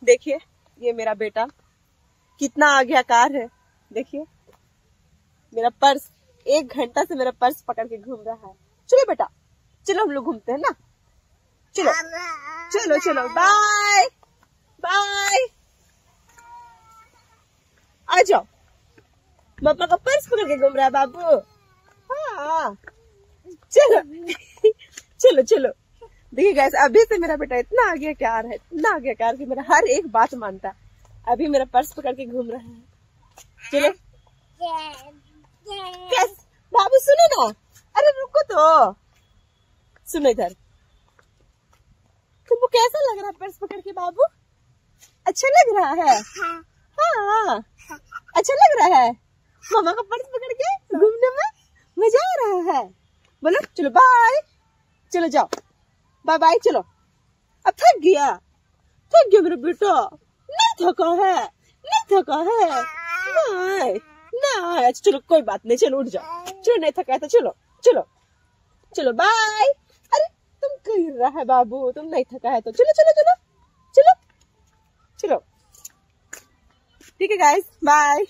देखिए ये मेरा बेटा कितना आज्ञाकार है। देखिए मेरा पर्स, 1 घंटा से मेरा पर्स पकड़ के घूम रहा है। चलो बेटा, चलो हम लोग घूमते हैं ना। चलो चलो चलो, बाय बाय। आ जाओ, पापा का पर्स पकड़ के घूम रहा है बाबू। हाँ चलो चलो चलो। देखिए गाइस, अभी से मेरा बेटा इतना आज्ञाकार है, इतना आज्ञाकार कि मेरा हर एक बात मानता है। अभी मेरा पर्स पकड़ के घूम रहा है। चलो कैस बाबू, सुनो ना, अरे रुको तो, सुनो इधर। तुमको कैसा लग रहा है पर्स पकड़ के बाबू? अच्छा लग रहा है? हाँ अच्छा लग रहा है। मामा का पर्स पकड़ के घूमने में मजा आ रहा है। बोलो चलो बाय, चलो जाओ, बाय बाय। चलो, अब थक गया मेरा बेटा। नहीं थका है, नहीं थका है। नहीं नहीं, अच्छा चलो कोई बात नहीं, चलो उठ जाओ। चलो नहीं थका है तो चलो चलो चलो बाय। अरे तुम कह रहा है बाबू, तुम नहीं थका है तो चलो चलो चलो चलो चलो। ठीक है गाइस, बाय।